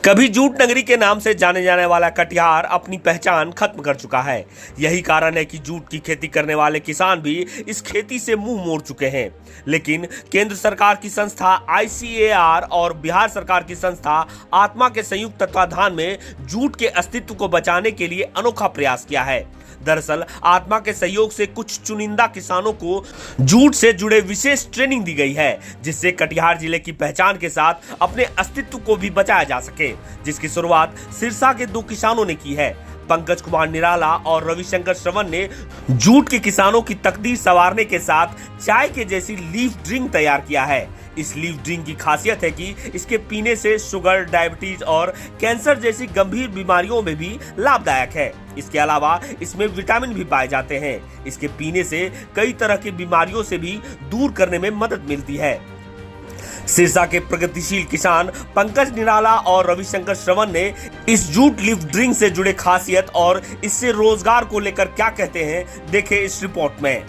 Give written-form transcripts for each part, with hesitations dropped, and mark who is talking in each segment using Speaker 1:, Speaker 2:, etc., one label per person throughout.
Speaker 1: कभी जूट नगरी के नाम से जाने जाने वाला कटिहार अपनी पहचान खत्म कर चुका है। यही कारण है कि जूट की खेती करने वाले किसान भी इस खेती से मुंह मोड़ चुके हैं। लेकिन केंद्र सरकार की संस्था ICAR और बिहार सरकार की संस्था आत्मा के संयुक्त तत्वाधान में जूट के अस्तित्व को बचाने के लिए अनोखा प्रयास किया है। दरअसल आत्मा के सहयोग से कुछ चुनिंदा किसानों को जूट से जुड़े विशेष ट्रेनिंग दी गई है, जिससे कटिहार जिले की पहचान के साथ अपने अस्तित्व को भी बचाया जा सके, जिसकी शुरुआत सिरसा के 2 किसानों ने की है। पंकज कुमार निराला और रविशंकर श्रवण ने जूट के किसानों की तकदीर संवारने के साथ चाय के जैसी लीफ ड्रिंक तैयार किया है। इस लीफ ड्रिंक की खासियत है कि इसके पीने से शुगर, डायबिटीज और कैंसर जैसी गंभीर बीमारियों में भी लाभदायक है। इसके अलावा इसमें विटामिन भी पाए जाते हैं। इसके पीने से कई तरह की बीमारियों से भी दूर करने में मदद मिलती है। सिरसा के प्रगतिशील किसान पंकज निराला और रविशंकर श्रवण ने इस जूट लीफ ड्रिंक से जुड़े खासियत और इससे रोजगार को लेकर क्या कहते हैं, देखें इस रिपोर्ट में।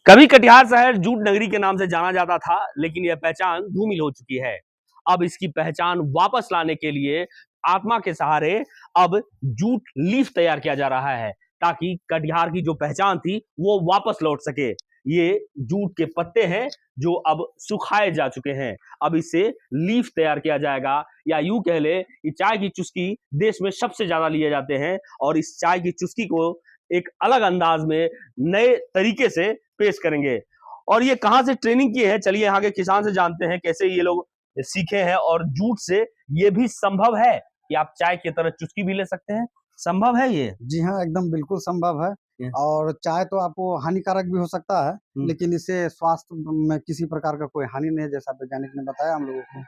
Speaker 1: कभी कटिहार शहर जूट नगरी के नाम से जाना जाता था, लेकिन यह पहचान धूमिल हो चुकी है। अब इसकी पहचान वापस लाने के लिए आत्मा के सहारे अब जूट लीफ तैयार किया जा रहा है, ताकि कटिहार की जो पहचान थी वो वापस लौट सके। ये जूट के पत्ते हैं जो अब सुखाए जा चुके हैं। अब इससे लीफ तैयार किया जाएगा, या यूं कह ले कि चाय की चुस्की देश में सबसे ज्यादा लिए जाते हैं, और इस चाय की चुस्की को एक अलग अंदाज में नए तरीके से पेश करेंगे। और ये कहां से ट्रेनिंग की है, चलिए यहाँ के किसान से जानते हैं कैसे ये लोग सीखे हैं। और जूट से ये भी संभव है कि आप चाय की तरह चुस्की भी ले सकते हैं, संभव है ये?
Speaker 2: जी हाँ, एकदम बिल्कुल संभव है। और चाय तो आपको हानिकारक भी हो सकता है, लेकिन इससे स्वास्थ्य में किसी प्रकार का कोई हानि नहीं है, जैसा वैज्ञानिक ने बताया हम लोगों को।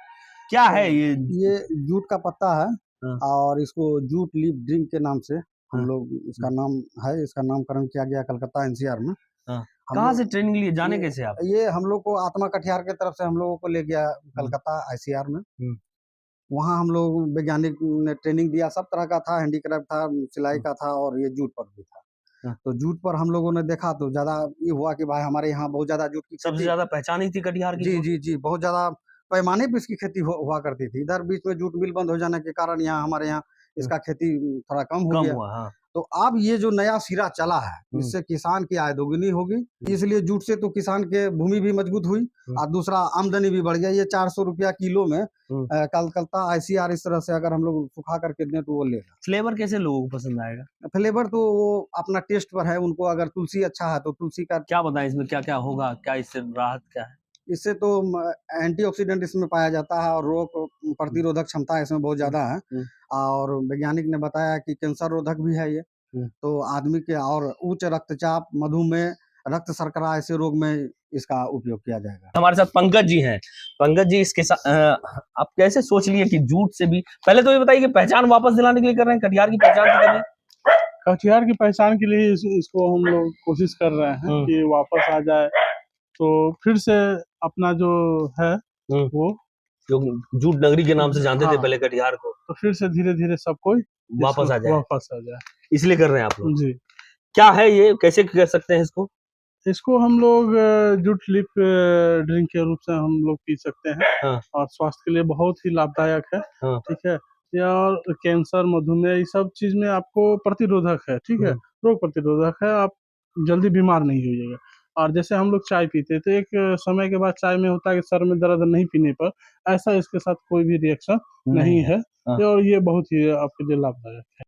Speaker 1: क्या
Speaker 2: तो
Speaker 1: है ये?
Speaker 2: ये जूट का पत्ता है और इसको जूट लीफ ड्रिंक के नाम से हम लोग इसका नाम है। इसका नामकरण किया गया कलकत्ता NCR में।
Speaker 1: कहाँ से ट्रेनिंग लिए, जाने कैसे आप?
Speaker 2: ये हम लोग को आत्मा कटिहार की तरफ से हम लोगों को ले गया कलकत्ता ICR में। वहाँ हम लोग वैज्ञानिक ने ट्रेनिंग दिया, सब तरह का था, हैंडीक्राफ्ट था, सिलाई का था और ये जूट पर भी था। तो जूट पर हम लोगों ने देखा तो ज्यादा ये हुआ कि भाई हमारे यहाँ बहुत ज्यादा जूट की
Speaker 1: सबसे ज्यादा पहचान ही थी कटिहार की।
Speaker 2: जी, बहुत ज्यादा पैमाने पे इसकी खेती हुआ करती थी। इधर बीच में जूट मिल बंद हो जाने के कारण यहाँ हमारे यहाँ इसका खेती थोड़ा कम हो गया।
Speaker 1: हाँ।
Speaker 2: तो अब ये जो नया सिरा चला है, इससे किसान की आय दोगुनी होगी। इसलिए जूट से तो किसान के भूमि भी मजबूत हुई और दूसरा आमदनी भी बढ़ गया। ये 400 रुपया किलो में कलकत्ता ICR इस तरह से अगर हम लोग सुखा करके दें तो वो लेगा।
Speaker 1: फ्लेवर कैसे लोगों को पसंद आएगा?
Speaker 2: फ्लेवर तो वो अपना टेस्ट पर है। उनको अगर तुलसी अच्छा है तो तुलसी का।
Speaker 1: क्या बताएं इसमें क्या क्या होगा, क्या इससे राहत क्या है?
Speaker 2: इससे तो एंटीऑक्सीडेंट इसमें पाया जाता है और रोग प्रतिरोधक क्षमता इसमें बहुत ज्यादा है। और वैज्ञानिक ने बताया कि कैंसर रोधक भी है ये। तो आदमी के और उच्च रक्तचाप, मधुमेह, रक्त शर्करा ऐसे रोग में इसका उपयोग किया जाएगा।
Speaker 1: हमारे साथ पंकज जी हैं। पंकज जी, इसके साथ आप कैसे सोच लिए कि जूट से भी, पहले तो ये बताइए कि पहचान वापस दिलाने के लिए कर रहे हैं, कटिहार की पहचान के लिए?
Speaker 3: कटिहार की पहचान के लिए इसको हम लोग कोशिश कर रहे हैं कि वापस आ जाए, तो फिर से अपना जो है वो
Speaker 1: जो जूट नगरी के नाम से जानते थे पहले कटिहार को,
Speaker 3: तो फिर से धीरे धीरे सब कोई
Speaker 1: वापस आ
Speaker 3: जाए,
Speaker 1: इसलिए कर रहे हैं आप लोग
Speaker 3: जी।
Speaker 1: क्या है ये, कैसे कर सकते हैं इसको?
Speaker 3: इसको हम लोग जूट लीफ ड्रिंक के रूप से हम लोग पी सकते हैं। और स्वास्थ्य के लिए बहुत ही लाभदायक है। ठीक है, और कैंसर, मधुमेह, ये सब चीज में आपको प्रतिरोधक है। ठीक है, रोग प्रतिरोधक है, आप जल्दी बीमार नहीं होइएगा। और जैसे हम लोग चाय पीते तो एक समय के बाद चाय में होता है कि सर में दर्द नहीं पीने पर, ऐसा इसके साथ कोई भी रिएक्शन नहीं है। और ये बहुत ही आपके लिए लाभदायक है।